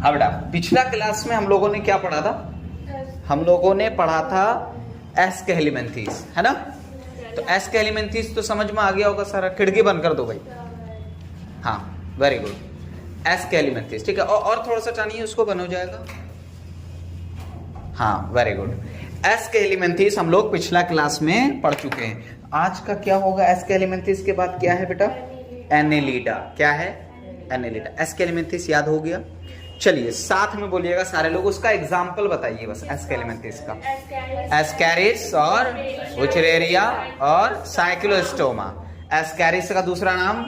हाँ बेटा, पिछला क्लास में हम लोगों ने क्या पढ़ा था? हम लोगों ने पढ़ा था एस्केलिमेंथीज, है ना? तो एस्केलिमेंथीज तो समझ में आ गया होगा सारा। खिड़की बंद कर दो भाई। हाँ, वेरी गुड। एस्केलिमेंथीज, ठीक है। और थोड़ा सा टानिए, उसको बन हो जाएगा। हाँ, वेरी गुड। एस्केलिमेंथीज हम लोग पिछला क्लास में पढ़ चुके हैं। आज का क्या होगा? एस्केलिमेंथीज के बाद क्या है बेटा? एनेलिडा। क्या है? एनेलिडा। एस्केलिमेंथीज याद हो गया? चलिए साथ में बोलिएगा सारे लोग, उसका एग्जाम्पल बताइए बस एस्केलिमेंथीज का। एस्कैरिस और वुचरेरिया और साइक्लोस्टोमा। एस्कैरिस का दूसरा नाम,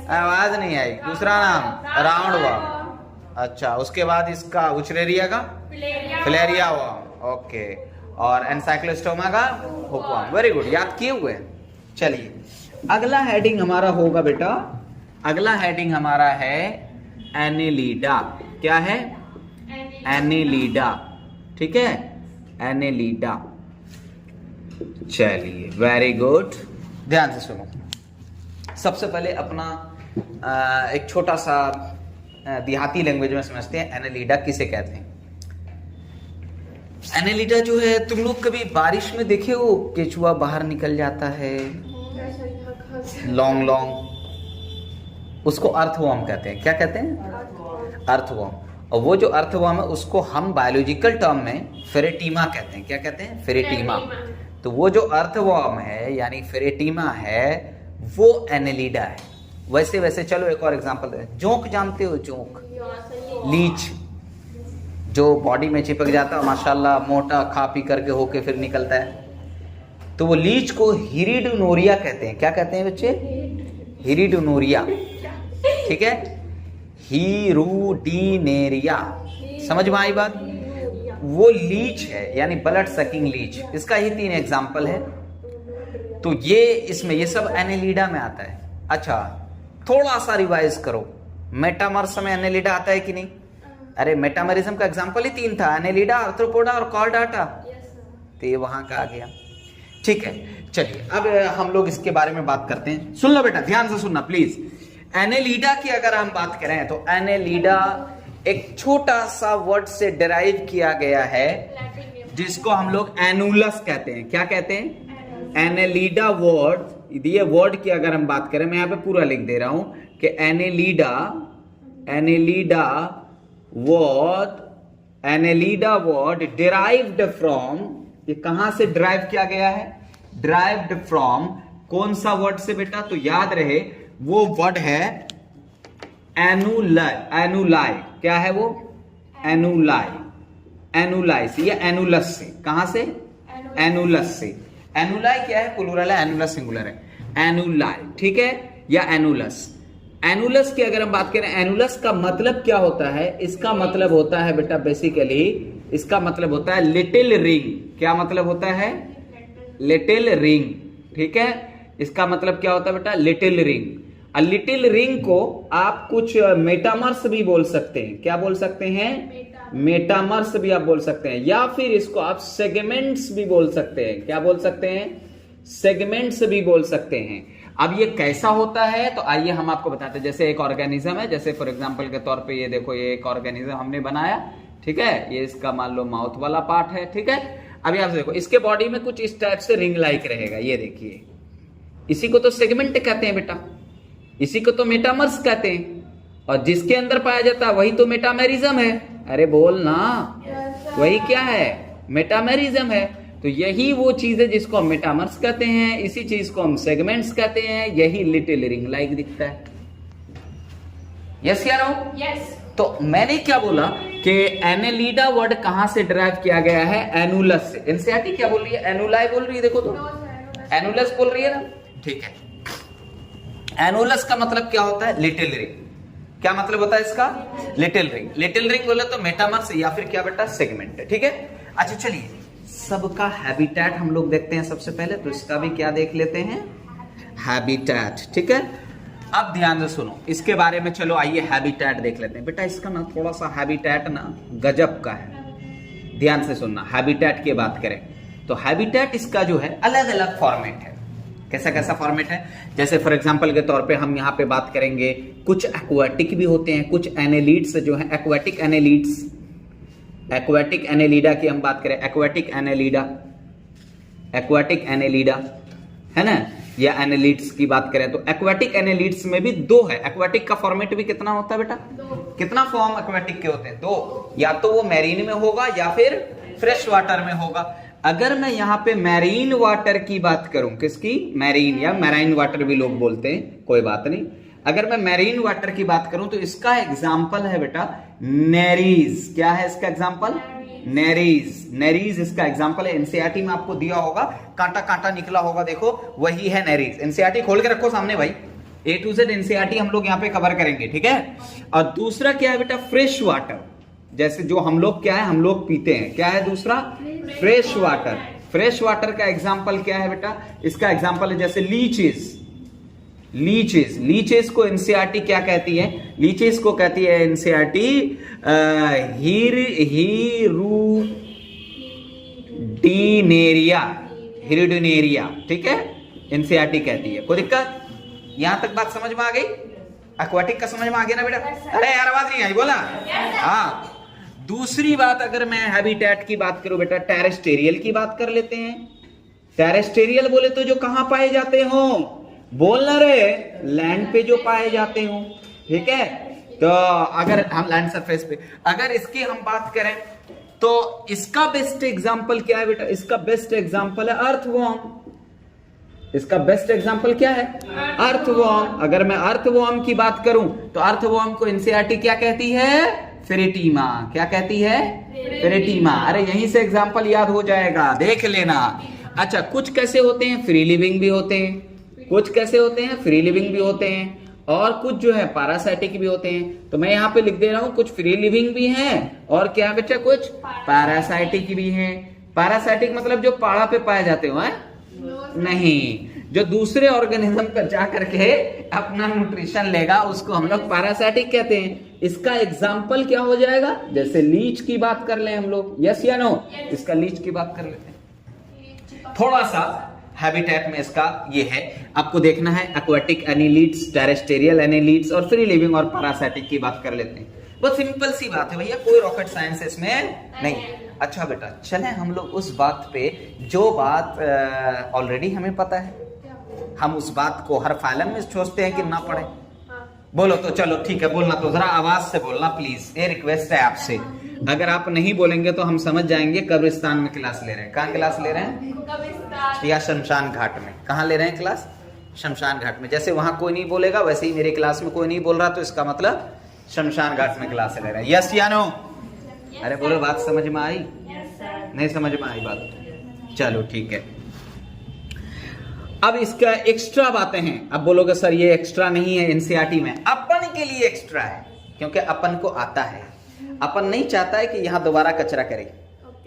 आवाज नहीं आई, दूसरा नाम राउंड वर्म। अच्छा, उसके बाद इसका वुचरेरिया का फिलेरिया वर्म, ओके। और एनसाइक्लोस्टोमा का हुकवर्म। वेरी गुड, याद किए हुए। चलिए अगला हेडिंग हमारा होगा बेटा, अगला हेडिंग हमारा है एनेलिडा। क्या है? एनेलिडा, ठीक है। एनेलिडा। चलिए वेरी गुड, ध्यान से सुनो। सबसे पहले अपना एक छोटा सा देहाती लैंग्वेज में समझते हैं एनेलिडा किसे कहते हैं। एनेलिडा जो है, तुम लोग कभी बारिश में देखे हो केचुआ बाहर निकल जाता है लॉन्ग लॉन्ग, उसको अर्थवर्म कहते हैं। क्या कहते हैं? अर्थवर्म। और वो जो अर्थवर्म है उसको हम बायोलॉजिकल टर्म में फेरेटीमा कहते हैं। क्या कहते हैं? फेरेटीमा। तो वो जो अर्थवर्म है यानी फेरेटीमा है वो एनेलिडा है। वैसे चलो एक और एग्जांपल दे। जोंक जानते हो? जोंक, लीच जो बॉडी में चिपक जाता है, माशाल्लाह मोटा खा पी करके होके फिर निकलता है, तो वो लीच को हिरिडोनोरिया कहते हैं। क्या कहते हैं बच्चे? हिरिडोनोरिया, ठीक है। हीरुडीनेरिया, समझ में आई बात? वो लीच है यानी ब्लड सकिंग लीच। इसका ही 3 एग्जांपल है। तो ये इसमें ये सब एनेलिडा में आता है। अच्छा, थोड़ा सा रिवाइज करो, मेटामर्स में एनेलिडा आता है कि नहीं? अरे मेटामरिज्म का एग्जांपल ही 3 था, एनेलिडा, आर्थ्रोपोडा और कॉर्डाटा। तो ये वहां का आ गया, ठीक है। चलिए अब हम लोग इसके बारे में बात करते हैं। सुन लो बेटा, ध्यान से सुनना प्लीज। एनेलिडा की अगर हम बात करें तो एनेलिडा एक छोटा सा वर्ड से डिराइव किया गया है जिसको हम लोग एनुलस कहते हैं। क्या कहते हैं? Annelida word. ये वर्ड की अगर हम बात करें, मैं यहां पे पूरा लिख दे रहा हूं कि एनेलिडा वर्ड डिराइव्ड फ्रॉम, ये कहां से डिराइव किया गया है? डिराइव्ड फ्रॉम कौन सा वर्ड से बेटा? तो याद रहे वो वर्ड है एनुलाई। क्या है वो? एनुलाई से या एनुलस से। कहां से? एनुलस से। एनुलाई क्या है? प्लूरल है, एनुलस सिंगुलर है। एनुलाई, ठीक है, या एनुलस। एनुलस की अगर हम बात करें, एनुलस का मतलब क्या होता है? इसका मतलब होता है बेटा बेसिकली, इसका मतलब होता है लिटिल रिंग। क्या मतलब होता है? लिटिल रिंग, ठीक है। इसका मतलब क्या होता है बेटा? Little ring. लिटिल रिंग को आप कुछ मेटामर्स भी बोल सकते हैं। क्या बोल सकते हैं? मेटामर्स भी आप बोल सकते हैं, या फिर इसको आप सेगमेंट्स भी बोल सकते हैं। क्या बोल सकते हैं? सेगमेंट्स भी बोल सकते हैं। अब ये कैसा होता है तो आइए हम आपको बताते हैं। जैसे एक ऑर्गेनिज्म है, जैसे फॉर एग्जांपल के तौर पे ये देखो, ये एक ऑर्गेनिज्म हमने बनाया, ठीक है। ये इसका मान लो माउथ वाला पार्ट है, ठीक है। अभी आप देखो, इसके बॉडी में कुछ इस टाइप से रिंग लाइक रहेगा। ये देखिए, इसी को तो सेगमेंट कहते हैं बेटा, इसी को तो मेटामर्स कहते हैं। और जिसके अंदर पाया जाता है वही तो मेटामेरिज्म है। अरे बोल ना, वही क्या है? मेटामेरिज्म है। तो यही वो चीज है जिसको हम मेटामर्स कहते हैं, इसी चीज को हम सेगमेंट्स कहते हैं। यही लिटिल रिंग लाइक दिखता है। यस या नो? यस। तो मैंने क्या बोला कि एनेलिडा वर्ड कहां से डिराइव किया गया है? एनुलस से। एनसीईआरटी क्या बोल रही है? एनुलाई बोल रही है, देखो तो एनुलस बोल रही है ना, ठीक है। एनुलस का मतलब क्या होता है? Little ring. क्या मतलब होता है इसका? Little ring. लिटिल रिंग बोले तो मेटामर्स या फिर क्या बेटा? सेगमेंट है, ठीक है। अच्छा चलिए, सबका हैबिटेट हम लोग देखते हैं सबसे पहले, तो इसका भी क्या देख लेते हैं? हैबिटेट, ठीक है। अब ध्यान से सुनो इसके बारे में। चलो आइए हैबिटेट देख लेते हैं बेटा। इसका ना थोड़ा सा हैबिटेट ना गजब का है। ध्यान से सुनना, हैबिटेट की बात करें तो हैबिटेट इसका जो है अलग अलग फॉर्मेट है। कैसा कैसा फॉर्मेट है? जैसे फॉर एग्जांपल के तौर पे हम यहाँ पे बात करेंगे, कुछ एक्वाटिक भी होते हैं, कुछ एनेलिड्स जो हैं, एक्वाटिक एनेलिड्स, एक्वाटिक एनेलिडा की हम बात करें, एक्वाटिक एनेलिडा है ना, या एनेलिड्स की बात करें तो एक्वाटिक एनेलिड्स में भी दो है। एक्वाटिक का फॉर्मेट भी कितना होता है बेटा? कितना फॉर्म एक्वाटिक के होते हैं? दो, या तो वो मैरीन में होगा या फिर फ्रेश वाटर में होगा। अगर मैं यहाँ पे मैरीन वाटर की बात करूं, किसकी? मैरीन या मैराइन वाटर भी लोग बोलते हैं, कोई बात नहीं। अगर मैं मैरीन वाटर की बात करूं तो इसका एग्जाम्पल है बेटा नेरीज। क्या है इसका एग्जाम्पल? नेरीज। नेरीज इसका एग्जाम्पल है। एनसीईआरटी में आपको दिया होगा, कांटा कांटा निकला होगा, देखो वही है नेरीज। एनसीईआरटी खोल के रखो सामने भाई, A to Z एनसीईआरटी हम लोग यहाँ पे कवर करेंगे, ठीक है। और दूसरा क्या है बेटा? फ्रेश वाटर, जैसे जो हम लोग क्या है, हम लोग पीते हैं, क्या है दूसरा? Fresh water. फ्रेश वाटर का एग्जाम्पल क्या है बेटा? इसका एग्जाम्पल है जैसे लीचेस। लीचेस, लीचेस को एनसीईआरटी क्या कहती है? लीचेस को कहती है एनसीईआरटी हिरुडिनेरिया, ठीक है, एनसीईआरटी कहती है। कोई दिक्कत? यहां तक बात समझ में आ गई? एक्वाटिक का समझ में आ गया ना बेटा? अरे यार आवाज नहीं आई, बोला। हाँ, दूसरी बात अगर मैं हैबिटेट की बात करूं बेटा, टेरेस्टेरियल की बात कर लेते हैं। टेरेस्टेरियल बोले तो जो कहां पाए जाते हो? बोलना रे, लैंड पे जो पाए जाते हो, ठीक है। तो अगर हम लैंड सरफेस पे, अगर इसकी हम बात करें तो इसका बेस्ट एग्जांपल क्या है बेटा? इसका बेस्ट एग्जांपल है अर्थवॉर्म। इसका बेस्ट एग्जांपल क्या है? अर्थवॉर्म। अगर मैं अर्थवॉर्म की बात करूं तो अर्थवॉर्म को एनसीईआरटी क्या कहती है? फेरेटीमा। क्या कहती है? फेरेटीमा। अरे यहीं से एग्जांपल याद हो जाएगा, देख लेना। अच्छा, कुछ कैसे होते हैं? फ्री लिविंग भी होते हैं। कुछ कैसे होते हैं? फ्री लिविंग भी होते हैं, और कुछ जो है पैरासाइटिक भी होते हैं। तो मैं यहाँ पे लिख दे रहा हूं, कुछ फ्री लिविंग भी हैं और क्या बेटा, कुछ पैरासाइटिक भी हैं। पैरासाइटिक मतलब जो पहाड़ा पे पाए जाते हो, है नहीं, जो दूसरे ऑर्गेनिज्म पर जा करके अपना न्यूट्रिशन लेगा, उसको हम लोग पैरासाइटिक कहते हैं। इसका एग्जाम्पल क्या हो जाएगा? जैसे लीच की बात कर ले हम लोग, यस या नो? इसका लीच की बात कर लेते हैं। थोड़ा सा हैबिटेट में इसका ये है, आपको देखना है एक्वाटिक एनिलिड्स, टेरेस्टेरियल एनिलिड्स और फ्री लिविंग और पैरासाइटिक की बात कर लेते हैं। बहुत सिंपल सी बात है भैया, कोई रॉकेट साइंस इसमें नहीं। अच्छा बेटा, चलें हम लोग उस बात पे जो बात ऑलरेडी हमें पता है, हम उस बात को हर फाइलम में सोचते हैं कि ना पढ़े। बोलो तो चलो ठीक है, बोलना तो जरा आवाज से बोलना प्लीज, ये रिक्वेस्ट है आपसे। अगर आप नहीं बोलेंगे तो हम समझ जाएंगे कब्रिस्तान में क्लास ले रहे हैं। कहाँ क्लास ले रहे हैं? या शमशान घाट में। कहाँ ले रहे हैं क्लास? शमशान घाट में। जैसे वहां कोई नहीं बोलेगा, वैसे ही मेरे क्लास में कोई नहीं बोल रहा, तो इसका मतलब शमशान घाट में क्लास ले रहे हैं। यस या नो? अरे बोलो, बात समझ में आई? नहीं समझ में आई बात? चलो ठीक है। अब इसका एक्स्ट्रा बातें हैं। अब बोलोगे सर ये एक्स्ट्रा नहीं है एनसीईआरटी में। अपन के लिए एक्स्ट्रा है, क्योंकि अपन को आता है। अपन नहीं चाहता है कि यहां दोबारा कचरा करे।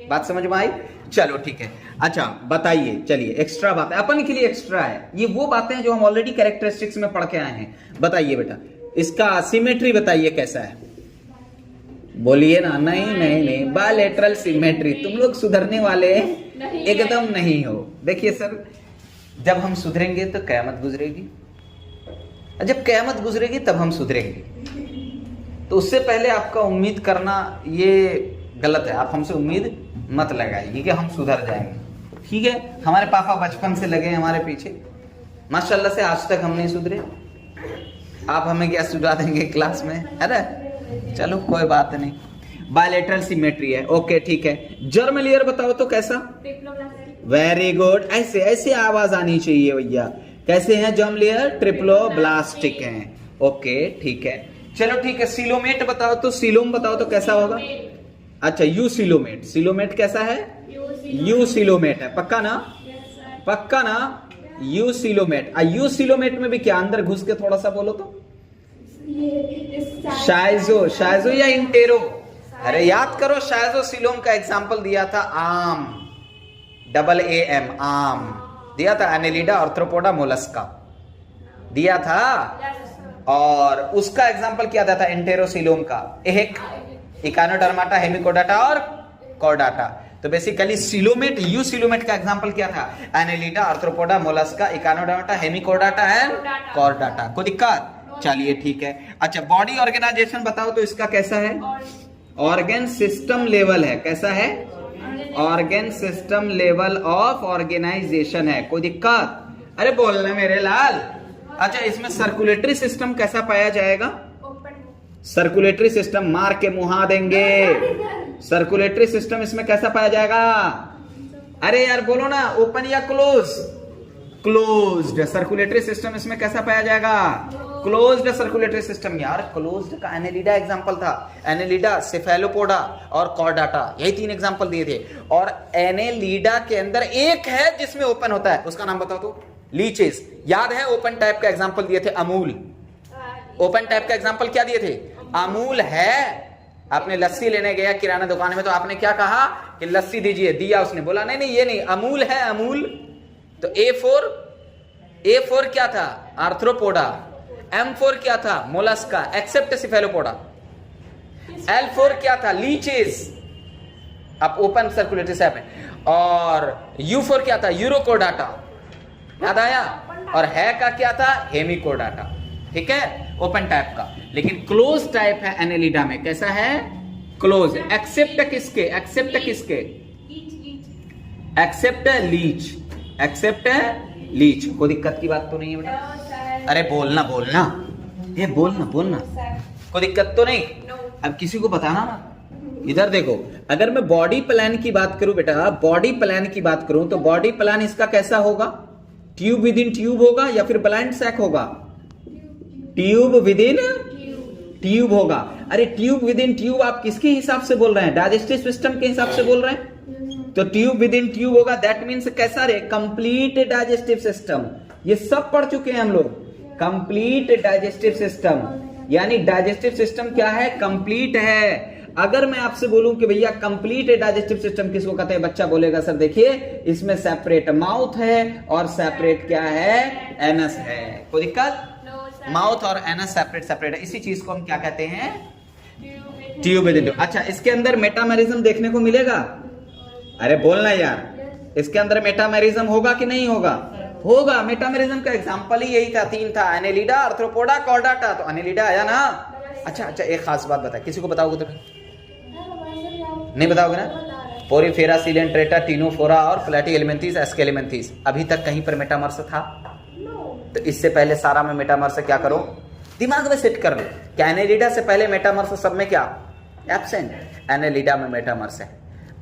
बात समझ में आई? चलो ठीक है। अच्छा बताइए, चलिए एक्स्ट्रा बात है, अपन के लिए एक्स्ट्रा है। ये वो बातें हैं जो हम ऑलरेडी कैरेक्टरिस्टिक्स में पढ़ के आए हैं। बताइए बेटा, इसका सिमेट्री बताइए कैसा है? बोलिए ना। नहीं नहीं नहीं, बायलैटरल सिमेट्री। तुम लोग सुधरने वाले एकदम नहीं हो। देखिए सर, जब हम सुधरेंगे तो कयामत गुजरेगी, जब कयामत गुजरेगी तब हम सुधरेंगे। तो उससे पहले आपका उम्मीद करना ये गलत है। आप हमसे उम्मीद मत लगाइए कि हम सुधर जाएंगे, ठीक है। हमारे पापा बचपन से लगे हमारे पीछे, माशाल्लाह से आज तक हम नहीं सुधरे। आप हमें क्या सुधरा देंगे क्लास में? अरे चलो कोई बात नहीं। बायलैटरल सिमेट्री है, ओके ठीक है। जर्म लेयर बताओ तो कैसा? Very good. ऐसे ऐसे आवाज आनी चाहिए भैया। कैसे हैं जर्म लेयर? ट्रिप्लोब्लास्टिक हैं, ओके ठीक है। चलो ठीक है। सिलोमेट बताओ तो, सिलोम बताओ तो कैसा होगा? अच्छा यू सिलोमेट। सिलोमेट कैसा है? यू सिलोमेट है, पक्का ना? पक्का ना? You coelomate. यू सिलोमेट में भी क्या अंदर घुस के थोड़ा सा बोलो तो? शाइजो। शाइजो या इंटेरो? अरे याद करो, शाइजो सिलोम का एग्जांपल दिया था आम, डबल ए एम, आम दिया था। एनेलिडा आर्थ्रोपोडा मोलस्का दिया था, और उसका एग्जांपल क्या दिया था? एंटेरोसिलोम का, एक इकानोडर्माटा, हेमिकोडाटा और कॉर्डाटा। तो बेसिकली सिलोमेट, यूसिलोमेट का एग्जांपल क्या था? Annelida, arthropoda, mollusca, echinoderma, hemichordata and chordata. कोई दिक्कत? चलिए ठीक है। अच्छा, बॉडी ऑर्गेनाइजेशन बताओ तो इसका कैसा है? ऑर्गन सिस्टम लेवल है। कैसा है? Organ system level of organisation है। कोई दिक्कत? अरे बोलना मेरे लाल। अच्छा, इसमें सर्कुलेटरी सिस्टम कैसा पाया जाएगा? सर्कुलेटरी सिस्टम मार के मुहा देंगे। सर्कुलेटरी सिस्टम इसमें कैसा पाया जाएगा? अरे यार बोलो ना, ओपन या क्लोज? क्लोज्ड। सर्कुलेटरी सिस्टम इसमें कैसा पाया जाएगा? Closed circulatory system. यार क्लोज्ड का एनेलिडा एग्जांपल था। एनेलिडा, सेफेलोपोडा और कॉर्डाटा, यही 3 एग्जांपल दिए थे। और एनेलिडा के अंदर एक है जिसमें ओपन होता है, उसका नाम बताओ तो? लीचेस। याद है ओपन टाइप का एग्जांपल दिए थे? अमूल। ओपन टाइप का एग्जांपल क्या दिए थे? अमूल है। आपने लस्सी लेने गया किराना दुकान में, तो आपने क्या कहा कि लस्सी दीजिए, दिया, उसने बोला नहीं नहीं ये नहीं, अमूल है अमूल। तो ए फोर क्या था? आर्थ्रोपोडा। M4 क्या था? Mollusca accept Cephalopoda. L4 क्या था? लीचेस। अब ओपन सर्कुलेटरी सैप है। और U4 क्या था? यूरोकोडाटा। याद आया? और है का क्या था? हेमिकोडाटा। ठीक है, ओपन टाइप का। लेकिन क्लोज टाइप है एनेलिडा में। कैसा है? क्लोज। एक्सेप्ट किसके? एक्सेप्ट किसके? Except leech. Except leech. कोई दिक्कत की बात तो नहीं है बेटा? अरे बोलना बोलना, ये बोलना बोलना, कोई दिक्कत तो नहीं? अब किसी को बताना ना। इधर देखो, अगर मैं बॉडी प्लान की बात करूं बेटा, बॉडी प्लान की बात करूं तो बॉडी प्लान इसका कैसा होगा? ट्यूब विद इन ट्यूब होगा या फिर ब्लाइंड सैक होगा? ट्यूब विद इन ट्यूब होगा। अरे ट्यूब विद इन ट्यूब आप किसके हिसाब से बोल रहे हैं? डाइजेस्टिव सिस्टम के हिसाब से बोल रहे हैं। तो ट्यूब विद इन ट्यूब होगा, दैट मीन्स कैसा रे? Complete digestive system. ये सब पढ़ चुके हैं हम लोग। कंप्लीट डाइजेस्टिव सिस्टम, यानी डाइजेस्टिव सिस्टम क्या है? कंप्लीट है। अगर मैं आपसे बोलूं कि भैया कंप्लीट डाइजेस्टिव सिस्टम किसको कहते हैं, बच्चा बोलेगा सर देखिए इसमें सेपरेट माउथ है और सेपरेट क्या है? एनस है। कोई दिक्कत? माउथ और एनस सेपरेट सेपरेट है। इसी चीज को हम क्या कहते हैं? Tube with in tube. अच्छा, इसके अंदर मेटामेरिज्म देखने को मिलेगा? अरे बोलना यार, इसके अंदर मेटामेरिज्म होगा कि नहीं होगा? होगा। मेटामेरिज्म का एग्जांपल ही यही था, 3 था, एनेलिडा, आर्थ्रोपोडा, कॉर्डाटा। तो एनेलिडा आया ना। अच्छा अच्छा, एक खास बात बता, किसी को बताओगे तो नहीं बताओगे ना? पोरीफेरा, सिलेंट्रेटा, टीनोफोरा और प्लेटीहेल्मिन्थेस, एस्केलेमिन्थेस। अभी तक कहीं पर मेटामर्स था? तो इससे पहले सारा में मेटामर्स क्या करो? दिमाग में सेट कर लो। क्या एनेलिडा से पहले मेटामर्स सब में क्या एब्सेंट? एनेलिडा में मेटामर्स है,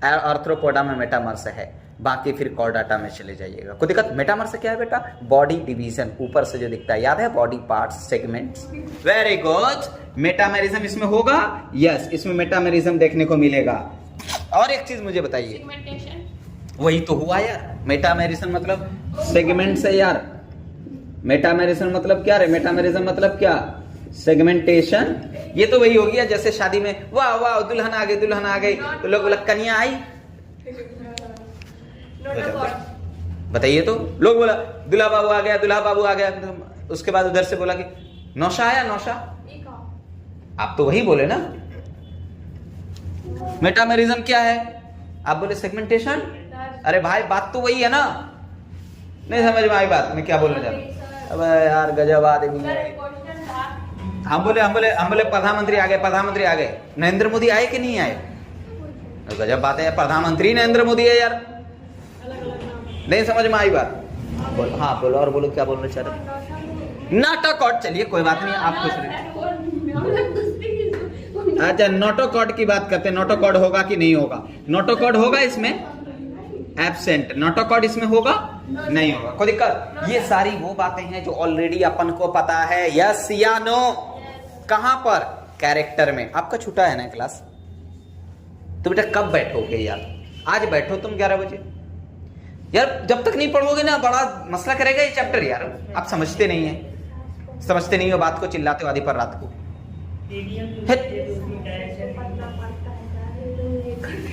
आर्थ्रोपोडा में मेटामर्स है, बाकी फिर कॉर्डाटा में चले जाइएगा। कोई दिक्कत? मेटामर्स क्या है बेटा? बॉडी डिवीजन, ऊपर से जो दिखता है, याद है? Body parts, segments. Very good. Metamerism इसमें होगा? यस, इसमें मेटामेरिज्म देखने को मिलेगा। और एक चीज मुझे बताइए, वही तो हुआ यार। मेटामेरिज्म मतलब सेगमेंट से यार। मेटामेरिज्म मतलब क्या रे? मेटामेरिज्म मतलब क्या? सेगमेंटेशन। ये तो वही हो गया जैसे शादी में वाह वाह दुल्हन आ गई, दुल्हन आ गई, तो लोग बोला कन्या आई। बताइए तो, लोग बोला दुल्हा बाबू आ गया, दुल्हा बाबू आ गया। उसके बाद उधर से बोला कि नौशा आया, नौशा। आप तो वही बोले ना। मेटामेरिज्म क्या है? आप बोले सेगमेंटेशन। अरे भाई बात तो वही है ना। नहीं समझ में आई बात मैं क्या बोलना चाहता हूं? अबे यार गजब आदमी है। हम बोले प्रधानमंत्री आ गए, प्रधानमंत्री आ गए। नरेंद्र मोदी आए कि नहीं आए? गजब बात है, प्रधानमंत्री नरेंद्र मोदी है यार। नहीं समझ में आई बात? बोलो। हाँ बोलो, और बोलो क्या बोलना चाह रहे? नाटोकॉट। चलिए कोई बात नहीं, आप खुश रहिए। अच्छा, नोटोकॉट की बात करते हैं। नोटोकॉट होगा कि नहीं होगा? नोटोकॉट होगा इसमें? एब्सेंट। नोटोकॉट इसमें होगा? नहीं होगा। कोई दिक्कत? ये सारी वो बातें हैं जो ऑलरेडी अपन को पता है। यस या नो? कहां पर? कैरेक्टर में। आपका छूटा है ना क्लास, तो बेटा कब बैठोगे यार? आज बैठो तुम 11 बजे यार। जब तक नहीं पढ़ोगे ना बड़ा मसला करेगा ये चैप्टर यार। आप समझते नहीं है, समझते नहीं हो बात को, चिल्लाते हो आधी पर रात को।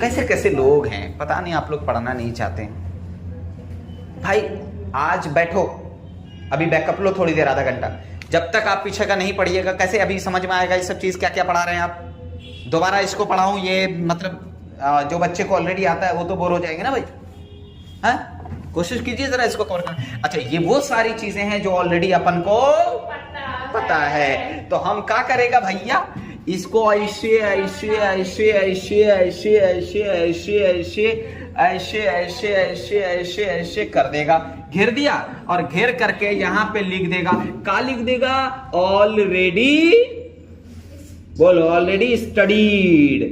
कैसे कैसे लोग हैं पता नहीं, आप लोग पढ़ना नहीं चाहते हैं। भाई आज बैठो, अभी बैकअप लो थोड़ी देर, आधा घंटा। जब तक आप पीछे का नहीं पढ़िएगा कैसे अभी समझ में आएगा ये सब चीज क्या क्या पढ़ा रहे हैं आप? दोबारा इसको पढ़ाऊं ये मतलब जो बच्चे को ऑलरेडी आता है वो तो बोर हो जाएंगे ना भाई। हाँ, कोशिश कीजिए जरा इसको कवर करना। अच्छा, ये वो सारी चीजें हैं जो ऑलरेडी अपन को पता है, तो हम क्या करेगा भैया, इसको ऐसे ऐसे ऐसे ऐसे ऐसे ऐसे ऐसे ऐसे ऐसे ऐसे ऐसे ऐसे ऐसे कर देगा, घेर दिया, और घेर करके यहां पे लिख देगा, क्या लिख देगा, ऑलरेडी, बोलो ऑलरेडी स्टडीड,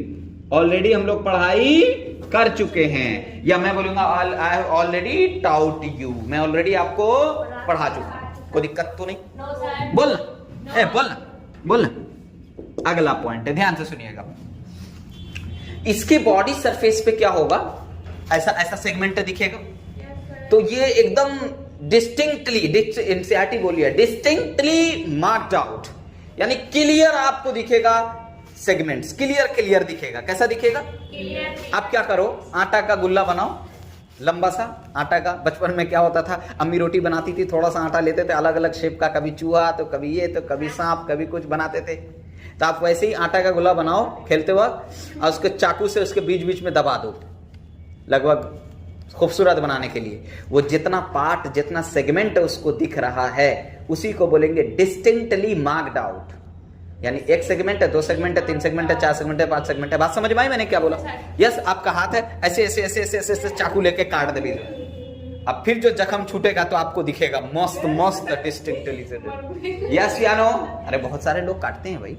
ऑलरेडी हम लोग पढ़ाई कर चुके हैं, या मैं बोलूंगा आई ऑलरेडी टाउट यू, मैं ऑलरेडी आपको पढ़ा चुका हूं, कोई दिक्कत तो नहीं, बोलना बोलना बोलना। अगला पॉइंट है, ध्यान से सुनिएगा, इसके बॉडी सरफेस पे क्या होगा, ऐसा ऐसा सेगमेंट दिखेगा, तो ये एकदम डिस्टिंक्टली, एनसीईआरटी बोलिए, डिस्टिंक्टली मार्क्ड आउट, यानी क्लियर आपको दिखेगा, सेगमेंट्स क्लियर क्लियर दिखेगा। कैसा दिखेगा, आप क्या करो, आटा का गुल्ला बनाओ, लंबा सा आटा का, बचपन में क्या होता था, अम्मी रोटी बनाती थी, थोड़ा सा आटा लेते थे अलग अलग शेप का, कभी चूहा तो कभी ये तो कभी सांप, कभी कुछ बनाते थे, तो आप वैसे ही आटा का गोला बनाओ खेलते वक्त, और उसके चाकू से उसके बीच बीच में दबा दो, लगभग खूबसूरत बनाने के लिए। वो जितना पार्ट, जितना सेगमेंट उसको दिख रहा है, उसी को बोलेंगे डिस्टिंक्टली मार्क्ड आउट, यानी एक सेगमेंट है, दो सेगमेंट है, तीन सेगमेंट है, चार सेगमेंट है, पांच सेगमेंट है। बात समझ में आई मैंने क्या बोला? यस, आपका हाथ है, ऐसे ऐसे ऐसे ऐसे ऐसे, ऐसे चाकू लेके काट दे, अब फिर जो जख्म छूटेगा तो आपको दिखेगा मस्त मस्त डिस्टिंक्टली। यस या नो? अरे बहुत सारे लोग काटते हैं भाई।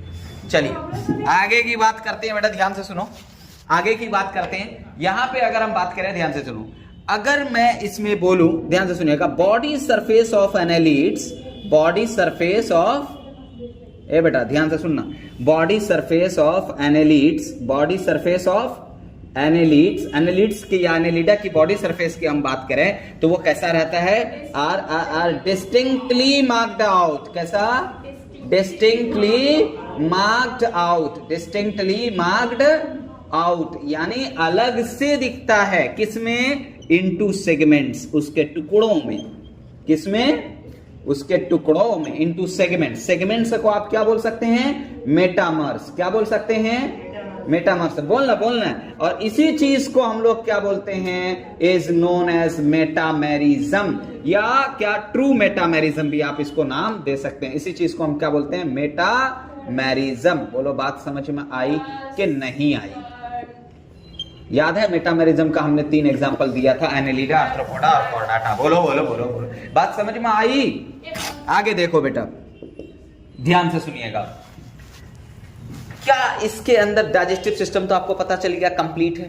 चलिए आगे की बात करते हैं बेटा, ध्यान से सुनो, आगे की बात करते हैं। यहां पे अगर हम बात करें, ध्यान से सुनो, अगर मैं इसमें बोलूं, ध्यान से सुनिएगा, body surface of annelids, body surface of, ए बेटा ध्यान से सुनना, body surface of annelids, body surface of annelids, annelids की या एनालिडा की बॉडी सरफेस की हम बात करें तो वो कैसा रहता है, आर डिस्टिंक्टली मार्क्ड आउट, कैसा, distinctly marked out, distinctly marked out, यानी अलग से दिखता है, किसमें, इनटू सेगमेंट्स, उसके टुकड़ों में, किसमें, उसके टुकड़ों में, इनटू सेगमेंट्स। सेगमेंट्स को आप क्या बोल सकते हैं, मेटामर्स, क्या बोल सकते हैं, मेटामर्स, बोलना बोलना। और इसी चीज को हम लोग क्या बोलते हैं, इज नोन एज मेटामेरिज्म, या क्या ट्रू मेटामेरिज्म भी आप इसको नाम दे सकते हैं। इसी चीज को हम क्या बोलते हैं, मेटामेरिज्म। बोलो बात समझ में आई कि नहीं आई? याद है मेटामेरिज्म का हमने 3 एग्जांपल दिया था, एनालिडा, आर्थ्रोपोडा और कॉर्डाटा। बोलो बोलो बोलो बोलो, बात समझ में आई? आगे देखो बेटा, ध्यान से सुनिएगा, क्या इसके अंदर डाइजेस्टिव सिस्टम तो आपको पता चल गया कंप्लीट है,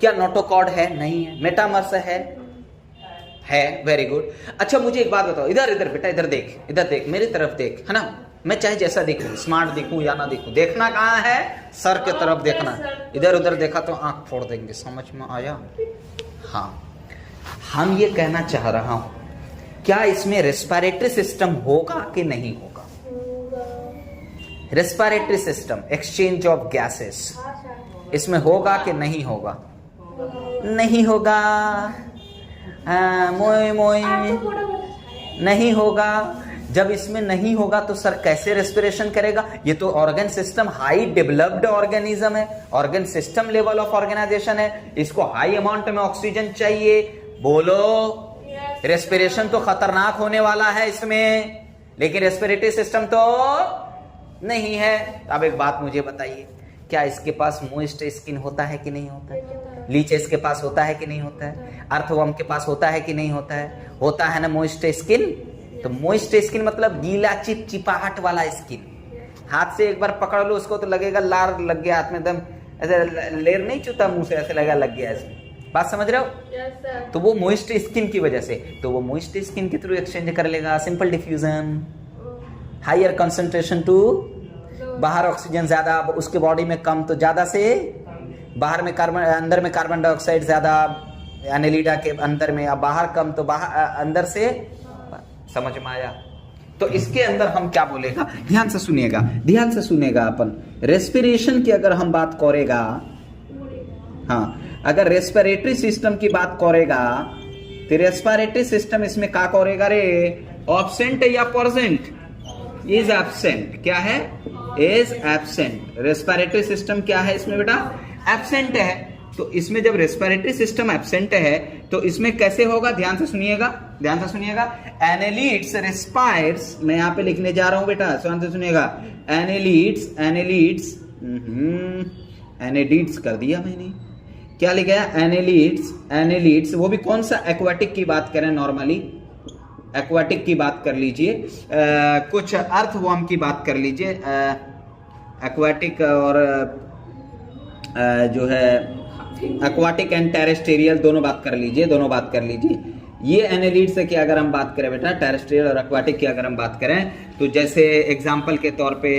क्या नोटोकॉर्ड है, नहीं है, मेटामर्स है, वेरी गुड। अच्छा मुझे एक बात बताओ, इधर इधर बेटा, इधर देख, इधर देख, मेरी तरफ देख, है ना, मैं चाहे जैसा देखूं, स्मार्ट देखूं या ना देखूं, देखना कहां है, सर के तरफ देखना है, इधर उधर देखा तो आंख फोड़ देंगे, समझ में आया? हाँ, हम ये कहना चाह रहा हूं, क्या इसमें रेस्पिरेटरी सिस्टम होगा कि नहीं होगा? Respiratory system, exchange of gases, इसमें होगा कि नहीं होगा? नहीं होगा, मोई मोई नहीं होगा। जब इसमें नहीं होगा तो सर कैसे रेस्पिरेशन करेगा? ये तो organ system high developed organism है, organ system level of organisation है, इसको हाई अमाउंट में ऑक्सीजन चाहिए। बोलो, रेस्पिरेशन तो खतरनाक होने वाला है इसमें, लेकिन रेस्पिरेटरी सिस्टम तो नहीं है। अब एक बात मुझे बताइए, क्या इसके पास मॉइस्ट स्किन होता है कि नहीं होता है? लीचेस के पास होता है कि नहीं होता है? अर्थवर्म के पास होता है कि नहीं होता है? होता है ना मॉइस्ट स्किन। तो मॉइस्ट स्किन मतलब गीला चिपचिपाहट वाला स्किन। हाथ से एक बार पकड़ लो उसको तो लगेगा लार लग गया हाथ में, एकदम ऐसे लेर नहीं चुता मुंह से, ऐसे लगा लग गया ऐसे। बात समझ रहे हो? yes, तो वो मॉइस्ट स्किन की वजह से, तो वो मॉइस्ट स्किन के थ्रू एक्सचेंज कर लेगा, simple diffusion, higher concentration to, बाहर ऑक्सीजन ज्यादा, उसके बॉडी में कम तो ज्यादा से बाहर में कार्बन, अंदर में कार्बन डाइऑक्साइड ज्यादा एनालिडा के अंदर में, अब बाहर कम तो बाहर अंदर से। समझ में आया? तो इसके अंदर हम क्या बोलेगा, ध्यान से सुनिएगा, ध्यान से सुनिएगा। अपन रेस्पिरेशन की अगर हम बात करेगा, हाँ, अगर रेस्पिरेटरी सिस्टम की बात करेगा तो रेस्पिरेटरी सिस्टम इसमें क्या करेगा रे, ऑब्सेंट या प्रेजेंट? Is absent. क्या है? Is absent. रेस्पिरेटरी सिस्टम क्या है इसमें बेटा? एब्सेंट है। तो इसमें जब रेस्पिरेटरी सिस्टम एब्सेंट है तो इसमें कैसे होगा, ध्यान से सुनिएगा, ध्यान से सुनिएगा। एनालिट्स रेस्पायर्स, मैं यहाँ पे लिखने जा रहा हूं बेटा, ध्यान से सुनिएगा। एनालिट्स एनालिट्स एनेडिट्स कर दिया मैंने, क्या लिखा है, एनालिट्स एनालिट्स, वो भी कौन सा, एक्वाटिक की बात करें, नॉर्मली एक्वाटिक की बात कर लीजिए, कुछ अर्थवर्म की बात कर लीजिए, एक्वाटिक और जो है एक्वाटिक एंड टेरेस्ट्रियल दोनों बात कर लीजिए, दोनों बात कर लीजिए। ये एनालिट्स की अगर हम बात करें बेटा, टेरेस्ट्रियल और एक्वाटिक की अगर हम बात करें, तो जैसे एग्जांपल के तौर पे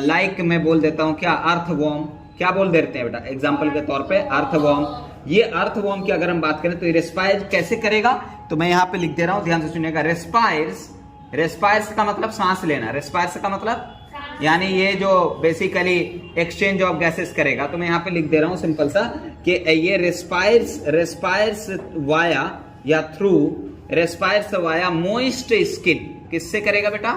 लाइक मैं बोल देता हूं क्या, अर्थवर्म, क्या बोल देते हैं बेटा एग्जांपल के तौर पे, अर्थवर्म। ये अर्थवर्म की अगर हम बात करें तो ये रेस्पायर कैसे करेगा, तो मैं यहाँ पे लिख दे रहा हूं, ध्यान से सुनिएगा। रेस्पायर्स, रेस्पायर्स का मतलब सांस लेना, रेस्पायर्स का मतलब यानी ये जो बेसिकली एक्सचेंज ऑफ गैसेस करेगा, तो मैं यहाँ पे लिख दे रहा हूं सिंपल सा कि ये रेस्पायर्स वाया या through, respires via moist skin, किससे करेगा बेटा,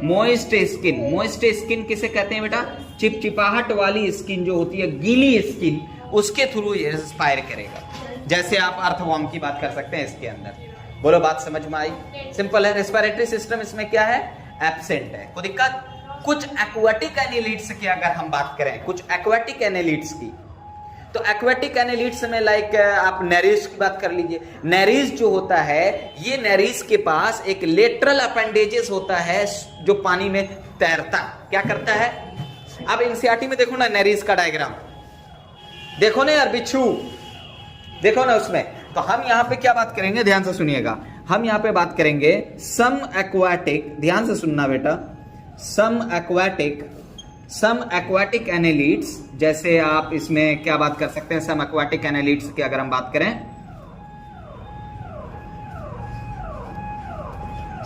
मोइस्ट स्किन। मोइस्ट स्किन किसे कहते हैं बेटा, चिपचिपाहट वाली स्किन जो होती है, गीली स्किन, उसके थ्रू ये रेस्पायर करेगा। जैसे आप अर्थवर्म की बात कर सकते हैं इसके अंदर। बोलो बात समझ में आई, सिंपल है। रेस्पिरेटरी सिस्टम इसमें क्या है, एब्सेंट है, कोई दिक्कत। कुछ एक्वाटिक एनालिट्स की अगर हम बात करें, कुछ एक्वाटिक एनालिट्स की, तो एक्वाटिक एनालिट्स में लाइक आप नेरिस की बात कर लीजिए। नेरिस जो होता है, ये नेरिस के पास एक लेटरल अपेंडेजेस होता है जो पानी में तैरता, क्या करता है। अब एनसीईआरटी में देखो ना नेरिस का डायग्राम, देखो ना यार, बिच्छू देखो ना उसमें। तो हम यहां पे क्या बात करेंगे, ध्यान से सुनिएगा, हम यहां पे बात करेंगे सम एक्वाटिक, ध्यान से सुनना बेटा, सम एक्वाटिक एनालिट्स। जैसे आप इसमें क्या बात कर सकते हैं, सम एक्वाटिक एनालिट्स की अगर हम बात करें,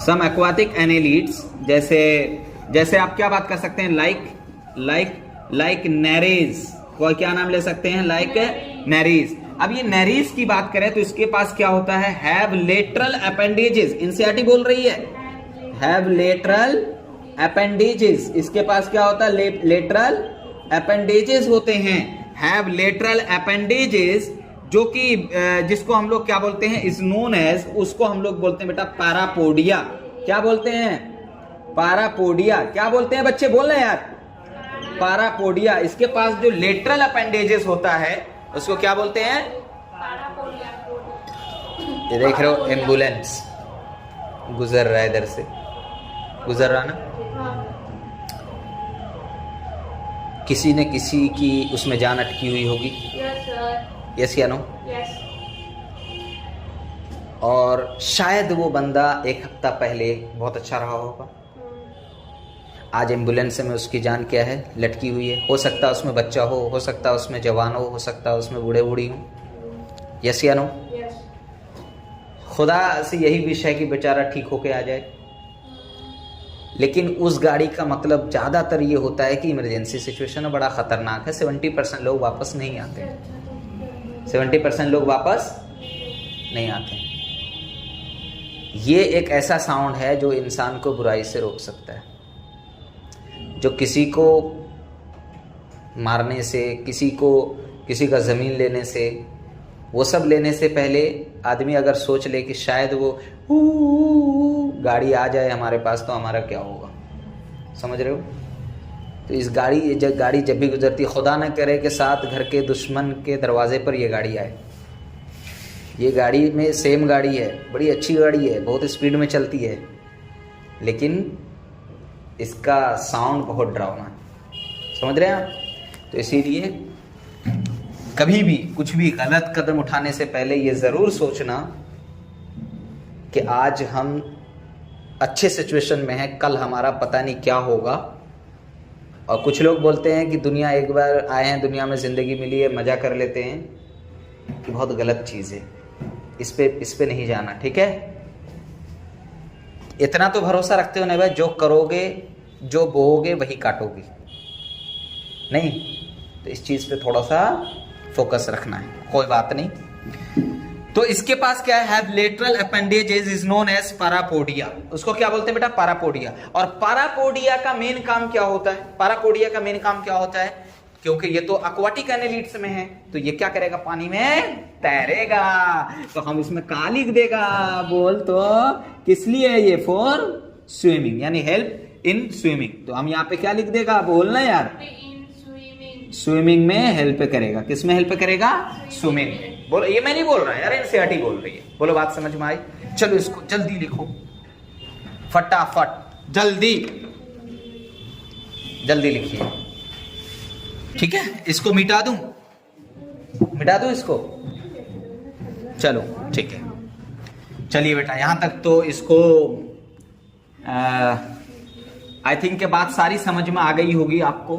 सम एक्वाटिक एनालिट्स, जैसे आप क्या बात कर सकते हैं, लाइक नेरीज, कोई क्या नाम ले सकते हैं, लाइक नेरीज। अब ये नेरीज की बात करें तो इसके पास क्या होता है, हैव लेटरल अपेंडेजेस, एनसीईआरटी बोल रही है हैव लेटरल अपेंडेजेस, इसके पास क्या होता है, लेटरल अपेंडेजेस होते हैं, हैव लेटरल अपेंडेजेस, जो कि जिसको हम लोग क्या बोलते हैं, इज नोन एज, उसको हम लोग बोलते हैं बेटा पैरापोडिया। क्या बोलते हैं, पैरापोडिया। क्या बोलते हैं बच्चे, बोल रहे हैं यार, पैरापोडिया। इसके पास जो लेटरल अपेंडेजेस होता है उसको क्या बोलते हैं, ये देख रहे हो एम्बुलेंस गुजर रहा है, इधर से गुजर रहा ना, किसी ने किसी की उसमें जान अटकी हुई होगी, यस या नो, और शायद वो बंदा एक हफ्ता पहले बहुत अच्छा रहा होगा, आज एम्बुलेंस में उसकी जान क्या है, लटकी हुई है। हो सकता है उसमें बच्चा हो सकता है उसमें जवान हो सकता है उसमें बूढ़े बूढ़ी हो, यस या नो। खुदा से यही विषय है कि बेचारा ठीक होके आ जाए, लेकिन उस गाड़ी का मतलब ज़्यादातर ये होता है कि इमरजेंसी सिचुएशन बड़ा ख़तरनाक है, 70% लोग वापस नहीं आते, 70% लोग वापस नहीं आते। ये एक ऐसा साउंड है जो इंसान को बुराई से रोक सकता है, जो किसी को मारने से, किसी का ज़मीन लेने से, वो सब लेने से पहले आदमी अगर सोच ले कि शायद वो गाड़ी आ जाए हमारे पास तो हमारा क्या होगा, समझ रहे हो। तो इस गाड़ी जब भी गुजरती, खुदा न करे कि साथ घर के दुश्मन के दरवाजे पर ये गाड़ी आए। ये गाड़ी में सेम गाड़ी है, बड़ी अच्छी गाड़ी है, बहुत स्पीड में चलती है, लेकिन इसका साउंड बहुत डरावना है, समझ रहे हैं आप। तो इसीलिए कभी भी कुछ भी गलत कदम उठाने से पहले ये ज़रूर सोचना कि आज हम अच्छे सिचुएशन में हैं, कल हमारा पता नहीं क्या होगा। और कुछ लोग बोलते हैं कि दुनिया एक बार आए हैं, दुनिया में ज़िंदगी मिली है, मज़ा कर लेते हैं, कि बहुत गलत चीज़ है, इस पे नहीं जाना, ठीक है। इतना तो भरोसा रखते हो ना भाई, जो करोगे जो बोओगे वही काटोगे, नहीं तो इस चीज़ पे थोड़ा सा फोकस रखना है, कोई बात नहीं। तो इसके पास क्या है, have lateral appendages is known as parapodia, उसको क्या बोलते हैं बेटा, पैरापोडिया। और पैरापोडिया का मेन काम क्या होता है, पैरापोडिया का मेन काम क्या होता है, क्योंकि ये तो एक्वाटिक एनालिट्स में है, तो ये क्या करेगा, पानी में तैरेगा। तो हम इसमें का लिख देगा, बोल तो किस लिए है ये, फॉर स्विमिंग, यानी हेल्प इन स्विमिंग। तो हम यहाँ पे क्या लिख देगा, बोलना यार, स्विमिंग में हेल्प करेगा। किस में हेल्प करेगा, स्विमिंग। बोलो, ये मैं नहीं बोल रहा यार, एनसीईआरटी बोल रही है। बोलो बात समझ में आई। चलो इसको जल्दी लिखो, फटाफट जल्दी जल्दी लिखिए, ठीक है। इसको मिटा दूं इसको, चलो ठीक है। चलिए बेटा, यहां तक तो इसको आई थिंक के बात सारी समझ में आ गई होगी आपको,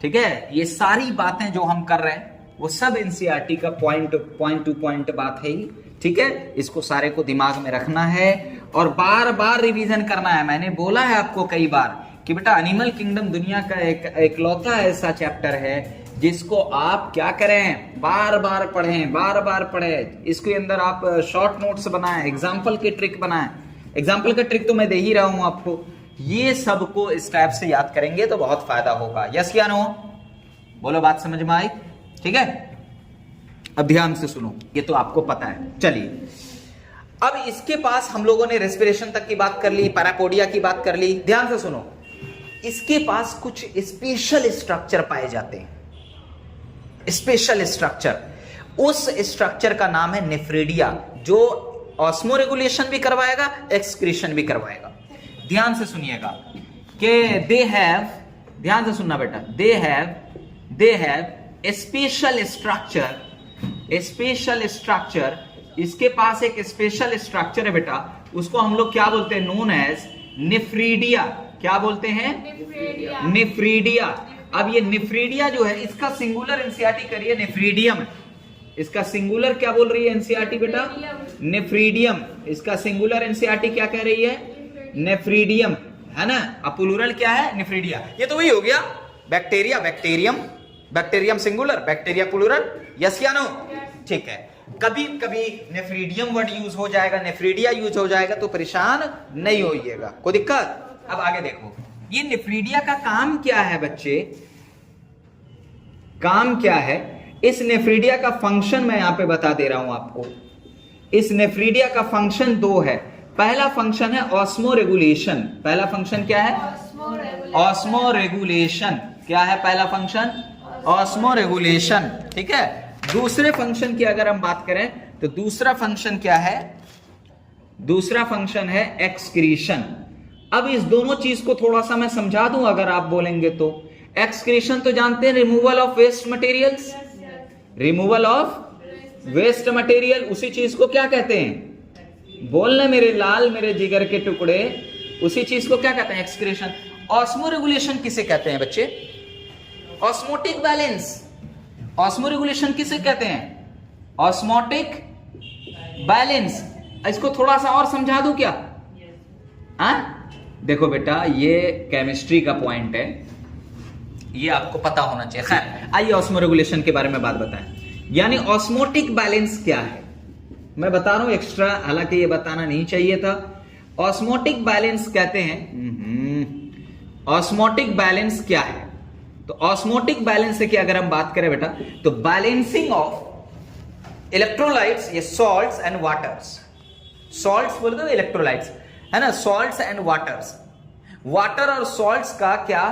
ठीक है। ये सारी बातें जो हम कर रहे हैं वो सब एनसीईआरटी का पॉइंट टू पॉइंट बात है ही, ठीक है। इसको सारे को दिमाग में रखना है और बार बार रिवीजन करना है। मैंने बोला है आपको कई बार कि बेटा एनिमल किंगडम दुनिया का एक इकलौता ऐसा चैप्टर है जिसको आप क्या करें, बार बार पढ़ें। इसके अंदर आप शॉर्ट नोट्स बनाएं, एग्जाम्पल के ट्रिक बनाएं। एग्जाम्पल का ट्रिक तो मैं दे ही रहा हूं आपको, ये सबको इस टाइप से याद करेंगे तो बहुत फायदा होगा। यस या नो, बोलो बात समझ में आई, ठीक है। अब ध्यान से सुनो, ये तो आपको पता है। चलिए, अब इसके पास हम लोगों ने रेस्पिरेशन तक की बात कर ली, पैरापोडिया की बात कर ली। ध्यान से सुनो, इसके पास कुछ स्पेशल स्ट्रक्चर पाए जाते हैं, स्पेशल स्ट्रक्चर। उस स्ट्रक्चर का नाम है नेफ्रिडिया, जो ऑस्मो रेगुलेशन भी करवाएगा, एक्सक्रीशन भी करवाएगा। ध्यान से सुनिएगा कि दे हैव, ध्यान से सुनना बेटा, दे हैव स्पेशल स्ट्रक्चर। इसके पास एक स्पेशल स्ट्रक्चर है बेटा, उसको हम लोग क्या बोलते हैं, नोन एज नेफ्रिडिया। क्या बोलते हैं, नेफ्रिडिया। अब ये नेफ्रिडिया जो है, इसका सिंगुलर एनसीईआरटी करिए, नेफ्रीडियम। इसका सिंगुलर क्या बोल रही है एनसीईआरटी बेटा, नेफ्रीडियम। इसका सिंगुलर एनसीईआरटी क्या कह रही है, नेफ्रीडियम, है ना। अब प्लूरल क्या है, नेफ्रिडिया। ये तो वही हो गया, bacteria bacterium singular, bacteria plural. Yes या नो, ठीक है। कभी कभी नेफ्रीडियम वर्ड यूज हो जाएगा, नेफ्रिडिया यूज हो जाएगा, तो परेशान नहीं होइएगा, कोई दिक्कत। अब आगे देखो, ये नेफ्रिडिया का काम क्या है बच्चे, काम क्या है। इस नेफ्रिडिया का फंक्शन मैं यहां पे बता दे रहा हूं आपको। इस नेफ्रिडिया का फंक्शन दो है। पहला फंक्शन है ऑस्मो रेगुलेशन। पहला फंक्शन क्या है, ऑस्मो रेगुलेशन। क्या है पहला फंक्शन, ऑस्मो रेगुलेशन, ठीक है। दूसरे फंक्शन की अगर हम बात करें तो दूसरा फंक्शन क्या है, दूसरा फंक्शन है एक्सक्रीशन। अब इस दोनों चीज को थोड़ा सा मैं समझा दूं अगर आप बोलेंगे तो। एक्सक्रीशन तो जानते हैं, removal of waste materials, removal of waste material. उसी चीज को क्या कहते हैं, बोलना मेरे लाल मेरे जिगर के टुकड़े, उसी चीज को क्या कहते हैं, एक्सक्रीशन। ऑस्मो रेगुलेशन किसे कहते हैं बच्चे, ऑस्मोटिक बैलेंस। ऑस्मो रेगुलेशन किसे कहते हैं, ऑस्मोटिक बैलेंस। इसको थोड़ा सा और समझा दूं क्या, हाँ। देखो बेटा, ये केमिस्ट्री का पॉइंट है, ये आपको पता होना चाहिए। खैर, आइए ऑस्मो रेगुलेशन के बारे में बात बताएं। यानी ऑस्मोटिक बैलेंस क्या है, मैं बता रहा हूं एक्स्ट्रा, हालांकि ये बताना नहीं चाहिए था। ऑस्मोटिक बैलेंस कहते हैं, ऑस्मोटिक बैलेंस क्या है, तो ऑस्मोटिक बैलेंस की अगर हम बात करें बेटा, तो बैलेंसिंग ऑफ इलेक्ट्रोलाइट्स, ये सॉल्ट्स एंड वाटर्स। सॉल्ट्स बोल दो, इलेक्ट्रोलाइट्स है ना, सॉल्ट्स एंड वाटर्स। वाटर और सॉल्ट्स का क्या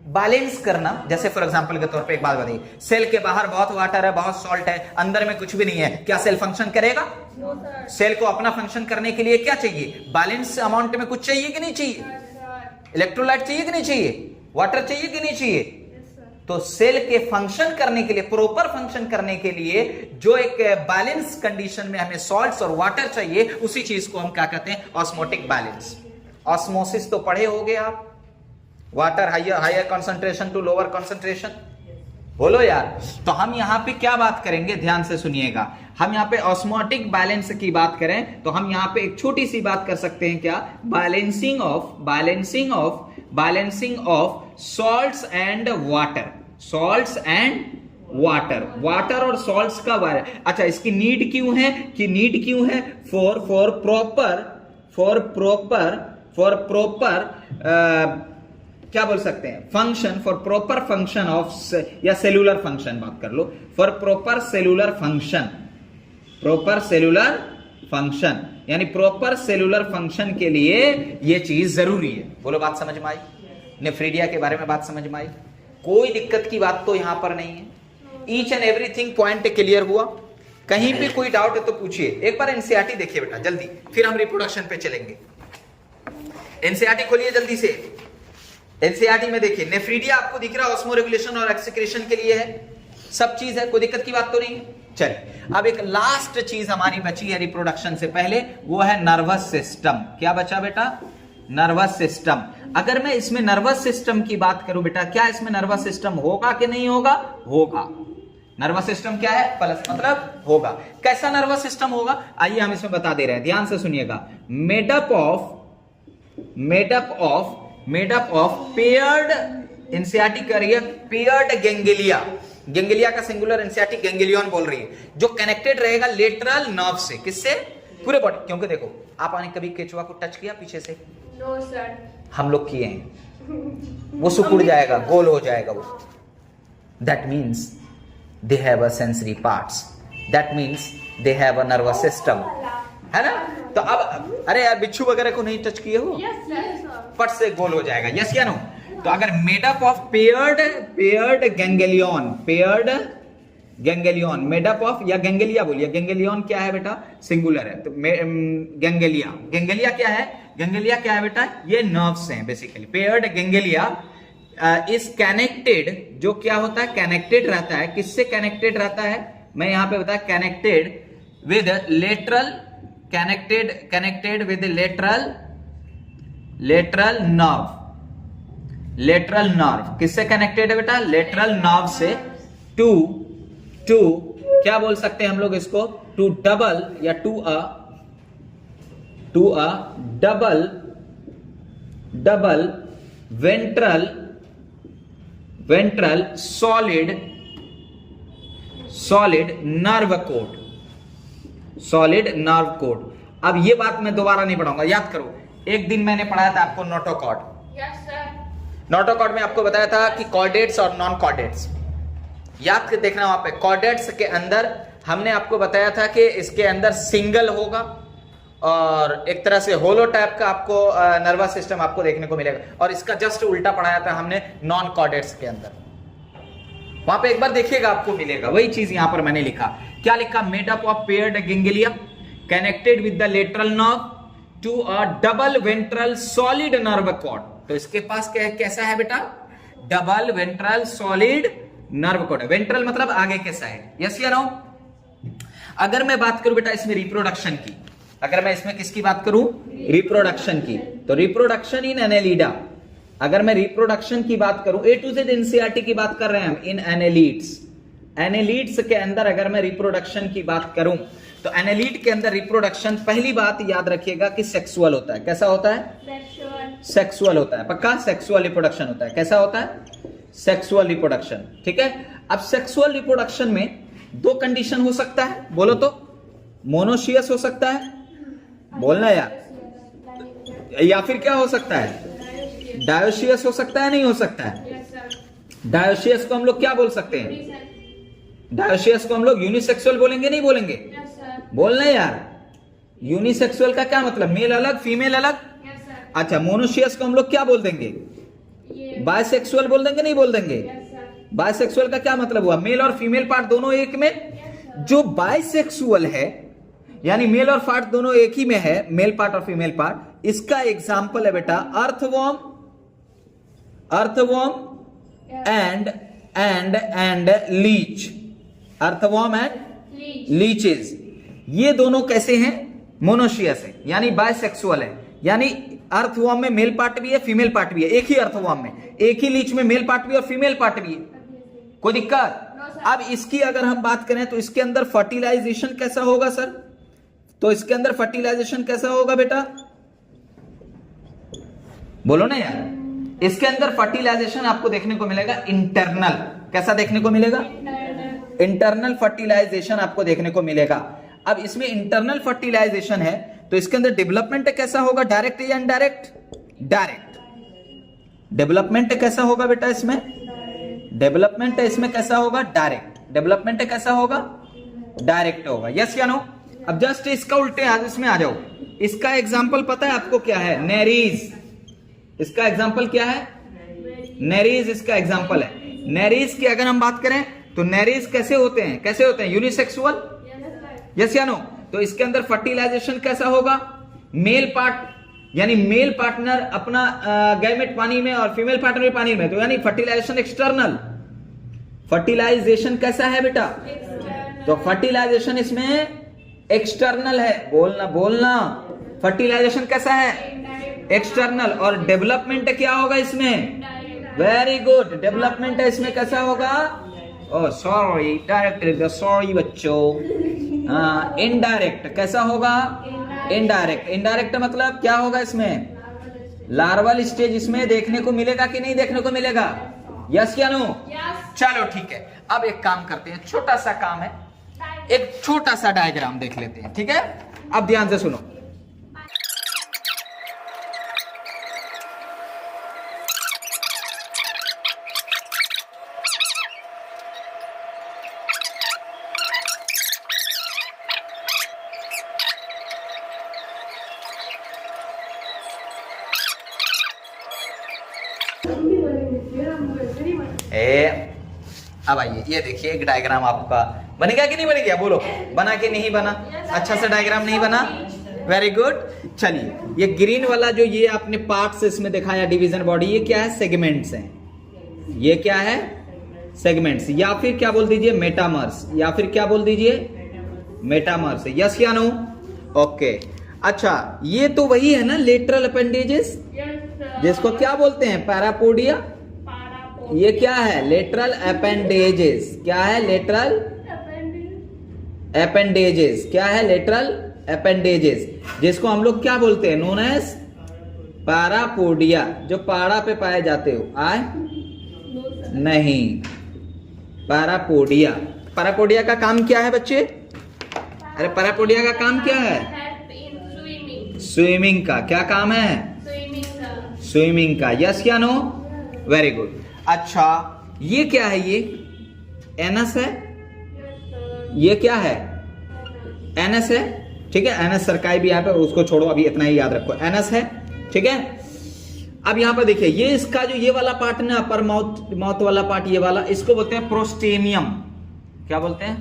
बैलेंस करना। जैसे फॉर एग्जांपल के तौर पे एक बात बताइए, सेल के बाहर बहुत वाटर है, बहुत सॉल्ट है, अंदर में कुछ भी नहीं है, क्या सेल फंक्शन करेगा? सेल को अपना फंक्शन करने के लिए क्या चाहिए, बैलेंस अमाउंट में कुछ चाहिए कि नहीं चाहिए, इलेक्ट्रोलाइट चाहिए कि नहीं चाहिए, वाटर चाहिए कि नहीं चाहिए। तो सेल के फंक्शन करने के लिए, प्रॉपर फंक्शन करने के लिए जो एक बैलेंस कंडीशन में हमें सॉल्ट्स और वाटर चाहिए, उसी चीज को हम क्या कहते हैं, ऑस्मोटिक बैलेंस। ऑस्मोसिस तो पढ़े होंगे आप, water higher concentration to lower concentration, बोलो यार। तो हम यहां पे क्या बात करेंगे, ध्यान से सुनिएगा। हम यहां पे ऑस्मोटिक बैलेंस की बात करें तो हम यहां पे एक छोटी सी बात कर सकते हैं, क्या, balancing of salts and water, salts and water, water और सॉल्ट्स का बारे। अच्छा, इसकी नीड क्यों है, कि नीड क्यों है, फॉर प्रॉपर क्या बोल सकते हैं, function for proper function of या सेलुलर फंक्शन बात कर लो, for proper cellular function, proper cellular function यानी प्रॉपर सेलुलर फंक्शन के लिए ये चीज जरूरी है। बोलो बात समझ में आई? नेफ्रीडिया के बारे में बात समझ में आई? कोई दिक्कत की बात तो यहां पर नहीं है, each and everything point clear हुआ? कहीं पे कोई डाउट है तो पूछिए। एक बार एनसीईआरटी देखिए बेटा जल्दी, फिर हम रिप्रोडक्शन पे चलेंगे। एनसीईआरटी खोलिए जल्दी से। एनसीईआरटी में देखिए नेफ्रीडिया आपको दिख रहा है, ऑस्मो रेगुलेशन और एक्सक्रीशन के लिए है, सब चीज है, कोई दिक्कत की बात तो नहीं। चलिए अब एक लास्ट चीज हमारी बची है रिप्रोडक्शन से पहले, वो है नर्वस सिस्टम। क्या बचा बेटा? Nervous system. अगर मैं इसमें नर्वस सिस्टम की बात करूं बेटा, क्या इसमें नर्वस सिस्टम होगा कि नहीं होगा? होगा। नर्वस सिस्टम क्या है? प्लस मतलब होगा। कैसा नर्वस सिस्टम होगा? आइए हम इसमें बता दे रहे हैं, ध्यान से सुनिएगा। मेडअप ऑफ पेयर्ड, एनसीईआरटी करिए, पेयर्ड गेंगलिया। गेंगलिया का सिंगुलर एनसीईआरटी गेंगलियन बोल रही है, जो कनेक्टेड रहेगा लेटरल नर्व से। किससे? पूरे बॉडी। क्योंकि देखो आपने कभी केचुआ को टच किया पीछे से? No sir. हम लोग किए हैं, वो सुकुड़ जाएगा, गोल हो जाएगा वो। That means they have a sensory parts, that means they have a nervous system, है ना? तो अब अरे यार बिच्छू वगैरह को नहीं टच किए हो? Yes sir. पट से गोल हो जाएगा, यस या नो? तो अगर made up of paired ganglion, made up of या गैंग्लिया बोलिए, गैंग्लियन क्या है बेटा? सिंगुलर है। तो गैंग्लिया क्या है? गैंग्लिया क्या है बेटा? ये नर्व्स हैं basically. Paired ganglia is connected, जो क्या होता है? कनेक्टेड रहता है। किससे कनेक्टेड रहता है? मैं यहां पे बताया, connected with lateral, connected with lateral nerve. किससे कनेक्टेड है बेटा? लेटरल नर्व से टू क्या बोल सकते हैं हम लोग इसको? टू डबल या to a double ventral solid nerve cord. अब ये बात मैं दोबारा नहीं पढ़ाऊंगा, याद करो। एक दिन मैंने पढ़ाया था आपको नोटोकॉर्ड। Yes sir. नोटोकॉर्ड में आपको बताया था कि कॉर्डेट्स और नॉन कॉर्डेट्स, याद कर देखना वहां पे। कॉर्डेट्स के अंदर हमने आपको बताया था कि इसके अंदर सिंगल होगा और एक तरह से होलो टाइप का आपको नर्वस सिस्टम आपको देखने को मिलेगा, और इसका जस्ट उल्टा पढ़ाया था हमने नॉन कॉर्डेट्स के अंदर। वहां पे एक बार देखिएगा, आपको मिलेगा वही चीज। यहां पर मैंने लिखा, क्या लिखा? Made up of paired ganglia connected with the lateral nerve to a double ventral solid nerve cord. तो इसके पास कैसा है बेटा? Double ventral solid nerve cord. Ventral मतलब आगे के साइड, यस या नो? अगर मैं बात करूं बेटा इसमें रिप्रोडक्शन की, अगर मैं इसमें किसकी बात करूं? रिप्रोडक्शन की। तो रिप्रोडक्शन इन एनेलिडा, अगर मैं रिप्रोडक्शन की बात करूं, ए टू जेड एनसीईआरटी की बात कर रहे हैं हम। इन एनेलिड्स के अंदर अगर मैं रिप्रोडक्शन की बात करूं, तो एनेलिड के अंदर रिप्रोडक्शन, पहली बात याद रखिएगा कि सेक्सुअल होता है। कैसा होता है? सेक्सुअल होता है। पक्का? सेक्सुअल रिप्रोडक्शन होता है। कैसा होता है? Sexual reproduction. ठीक है। अब सेक्सुअल रिप्रोडक्शन में दो कंडीशन हो सकता है, बोलो तो। मोनोशियस हो सकता है, बोलना यार, या फिर क्या हो सकता है? डायोशियस हो सकता है, नहीं हो सकता है? डायोशियस को हम लोग क्या बोल सकते हैं? डायोशियस को हम लोग यूनिसेक्सुअल बोलेंगे, नहीं बोलेंगे? बोलना यार। यूनिसेक्सुअल का क्या मतलब? मेल अलग फीमेल अलग। अच्छा, मोनोशियस को हम लोग क्या बोल देंगे? बायसेक्सुअल बोल देंगे, नहीं बोल देंगे? बायसेक्सुअल का क्या मतलब हुआ? मेल और फीमेल पार्ट दोनों एक में। जो बायसेक्सुअल है यानी मेल और पार्ट दोनों एक ही में है, मेल पार्ट और फीमेल पार्ट, इसका एग्जाम्पल है बेटा earthworm and Leach. Earthworm and leches, ये दोनों कैसे हैं? मोनोशियस है, यानी बायसेक्सुअल है। यानी अर्थवॉर्म में मेल पार्ट भी है, फीमेल पार्ट भी है। एक ही अर्थवॉर्म में, एक ही लीच में मेल पार्ट भी और फीमेल पार्ट भी है। कोई दिक्कत? अब इसकी अगर हम बात करें तो इसके अंदर फर्टिलाइजेशन कैसा होगा सर? तो इसके अंदर फर्टिलाइजेशन कैसा होगा बेटा? बोलो ना यार। इसके अंदर फर्टिलाइजेशन आपको देखने को मिलेगा इंटरनल। कैसा देखने को मिलेगा? इंटरनल फर्टिलाइजेशन आपको देखने को मिलेगा। अब इसमें इंटरनल फर्टिलाइजेशन है तो इसके अंदर डेवलपमेंट कैसा होगा? डायरेक्ट या इनडायरेक्ट? डायरेक्ट। डेवलपमेंट कैसा होगा बेटा इसमें? डेवलपमेंट इसमें कैसा होगा? डायरेक्ट। डेवलपमेंट कैसा होगा? डायरेक्ट होगा। यस या नो? अब जस्ट इसका उल्टे आज इसमें आ जाओ। इसका एग्जाम्पल पता है आपको क्या है? नेरीज। इसका एग्जाम्पल क्या है? नेरीज इसका एग्जाम्पल है। नेरीज की अगर हम बात करें तो नेरीज कैसे होते हैं? कैसे होते हैं? यूनिसेक्सुअल। यस या नो? तो इसके अंदर फर्टिलाइजेशन कैसा होगा? मेल पार्ट यानी मेल पार्टनर अपना गैमेट पानी में और फीमेल पार्टनर पानी में, तो यानी फर्टिलाइजेशन एक्सटर्नल। फर्टिलाइजेशन कैसा है बेटा? तो फर्टिलाइजेशन इसमें एक्सटर्नल है। बोलना बोलना। फर्टिलाइजेशन कैसा है? एक्सटर्नल। और डेवलपमेंट क्या होगा इसमें? Very good. डेवलपमेंट है इसमें कैसा होगा? Oh sorry, direct. सॉरी बच्चों। इनडायरेक्ट कैसा होगा? इनडायरेक्ट। इनडायरेक्ट मतलब क्या होगा इसमें? लार्वल स्टेज इसमें देखने को मिलेगा कि नहीं देखने को मिलेगा? यस या नो? चलो ठीक है। अब एक काम करते हैं, छोटा सा काम है, एक छोटा सा डायग्राम देख लेते हैं। ठीक है, अब ध्यान से सुनो। अब आइए, ये देखिए एक डायग्राम आपका बन गया कि नहीं बन गया? बोलो, बना कि नहीं बना? अच्छा सा डायग्राम नहीं बना? Very good. चलिए, ये ग्रीन वाला जो ये आपने पार्ट्स इसमें दिखाया, डिवीजन बॉडी, ये क्या है? सेगमेंट्स हैं। ये क्या है? सेगमेंट्स, या फिर क्या बोल दीजिए? मेटामर्स, या फिर क्या बोल दीजिए? मेटामर्स। यस या नो? ओके। अच्छा, ये तो वही है ना लेटरल अपेंडेजेस, जिसको क्या बोलते हैं? पैरापोडिया। ये क्या है? Lateral appendages. क्या है? Lateral appendages. क्या है? लेटरल अपेंडेजेस, जिसको हम लोग क्या बोलते हैं? Known as parapodia. जो पाड़ा पे पाए जाते हो। आए नहीं, पैरापोडिया। पैरापोडिया का काम क्या है बच्चे? अरे पैरापोडिया का काम क्या है? स्विमिंग का। क्या काम है? स्विमिंग का। यस या नो? Very good. अच्छा, ये क्या है? ये एनस है। ये क्या है? एनस है। ठीक है, एनस सरकाई भी यहाँ पे, उसको छोड़ो, अभी इतना ही याद रखो, एनस है। ठीक है, अब यहां पर देखिए, ये इसका जो ये वाला पार्ट ना, अपर माउथ वाला पार्ट, ये वाला, इसको बोलते हैं प्रोस्टेमियम। क्या बोलते हैं?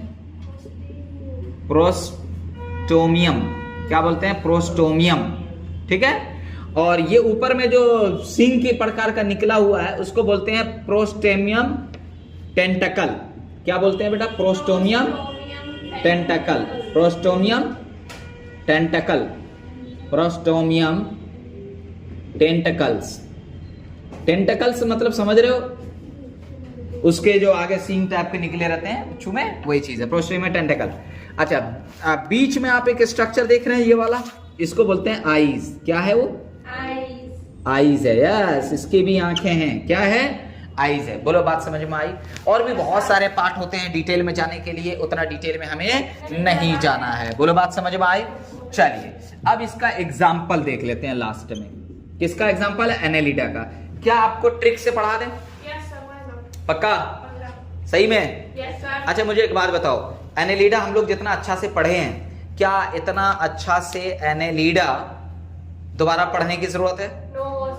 प्रोस्टोमियम। क्या बोलते हैं? प्रोस्टोमियम। ठीक है, और ये ऊपर में जो सिंग के प्रकार का निकला हुआ है, उसको बोलते हैं प्रोस्टेमियम टेंटकल। क्या बोलते हैं बेटा? Prostomium tentacle. Prostomium tentacle. Prostomium टेंटकल्स। टेंटकल्स मतलब समझ रहे हो? उसके जो आगे सींग टाइप के निकले रहते हैं पुच्छु में, वही चीज है प्रोस्टोमियम टेंटकल। अच्छा, बीच में आप एक स्ट्रक्चर देख रहे हैं, ये वाला, इसको बोलते हैं आईज। क्या है वो? आईज है। यस, इसकी भी आंखें हैं। क्या है? आईज है। बोलो, बात समझ में आई? और भी बहुत सारे पार्ट होते हैं, डिटेल में जाने के लिए उतना डिटेल में हमें नहीं जाना है। बोलो, बात समझ में आई? चलिए, अब इसका एग्जाम्पल देख लेते हैं लास्ट में। किसका एग्जाम्पल है? एनेलिडा का। क्या आपको ट्रिक से पढ़ा दें? पक्का? सही में? अच्छा, मुझे एक बात बताओ, एनेलिडा हम लोग जितना अच्छा से पढ़े हैं, क्या इतना अच्छा से एनेलिडा दोबारा पढ़ने की जरूरत है?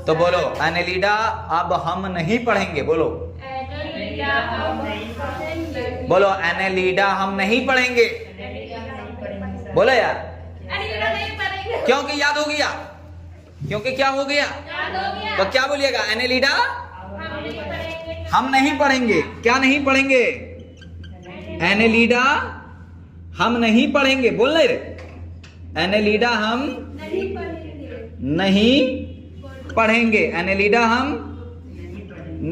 तो बोलो, एनेलिडा अब हम नहीं पढ़ेंगे। बोलो, बोलो, एनेलिडा हम नहीं पढ़ेंगे। बोलो यार, क्योंकि याद हो गया? क्योंकि क्या हो गया? तो क्या बोलिएगा? एनेलिडा हम नहीं पढ़ेंगे। क्या नहीं पढ़ेंगे? एनेलिडा हम नहीं पढ़ेंगे। बोल रहे, एनेलिडा हम नहीं पढ़ेंगे। एनेलिडा हम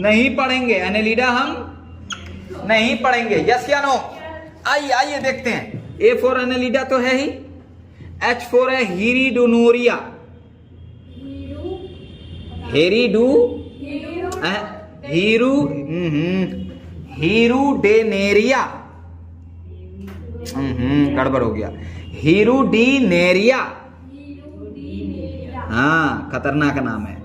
नहीं पढ़ेंगे। एनेलिडा हम नहीं पढ़ेंगे। यस या नो? आइए आइए देखते हैं। ए फॉर एनेलिडा तो है ही, एच फॉर है हीरिडोनोरिया। हेरीडू हीरुडेनेरिया। गड़बड़ हो गया। हीरुडीनेरिया। हाँ, खतरनाक नाम है।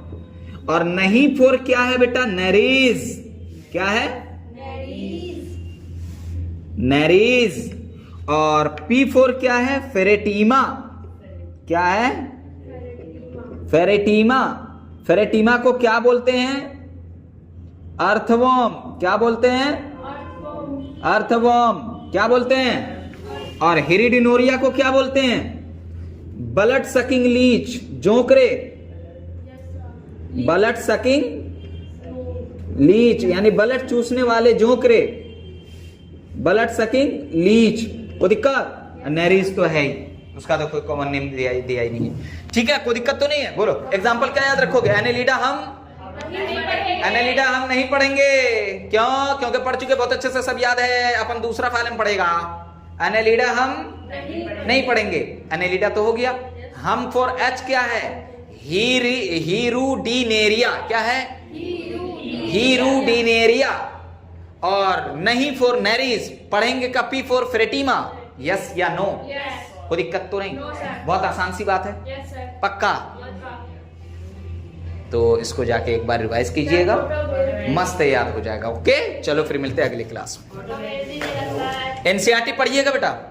और नहीं फोर क्या है बेटा? नेरीज। क्या है? नेरीज। और पी फोर क्या है? फेरेटीमा। क्या है? फेरेटीमा। फेरेटीमा को क्या बोलते हैं? अर्थवॉर्म। क्या बोलते हैं? अर्थवॉर्म। क्या बोलते हैं? और हिरिडिनोरिया को क्या बोलते हैं? Blood sucking leech. जोंकरे। ब्लड सकिंग लीच यानी ब्लड चूसने वाले जोंकरे। Blood sucking Leach. कोई दिक्कत? नेरीज तो है ही, उसका तो कोई कॉमन नेम दिया ही नहीं है। ठीक है, कोई दिक्कत तो नहीं है? बोलो एग्जाम्पल क्या याद रखोगे? एनेलिडा हम नहीं पढ़ेंगे। क्यों? क्योंकि पढ़ चुके, बहुत अच्छे से सब याद है। अपन दूसरा फाइलम पढ़ेगा। एनेलिडा हम नहीं पढ़ेंगे। एनेलिडा तो हो गया। हम फॉर एच क्या है? हीरुडिनेरिया। क्या है? हीरुडिनेरिया। और नहीं फॉर नेरीज पढ़ेंगे का पी फॉर फेरेटीमा। यस या नो? कोई दिक्कत तो नहीं? बहुत आसान सी बात है। पक्का? तो इसको जाके एक बार रिवाइज कीजिएगा, मस्त याद हो जाएगा। ओके, चलो फिर मिलते हैं अगली क्लास में। एनसीईआरटी पढ़िएगा बेटा।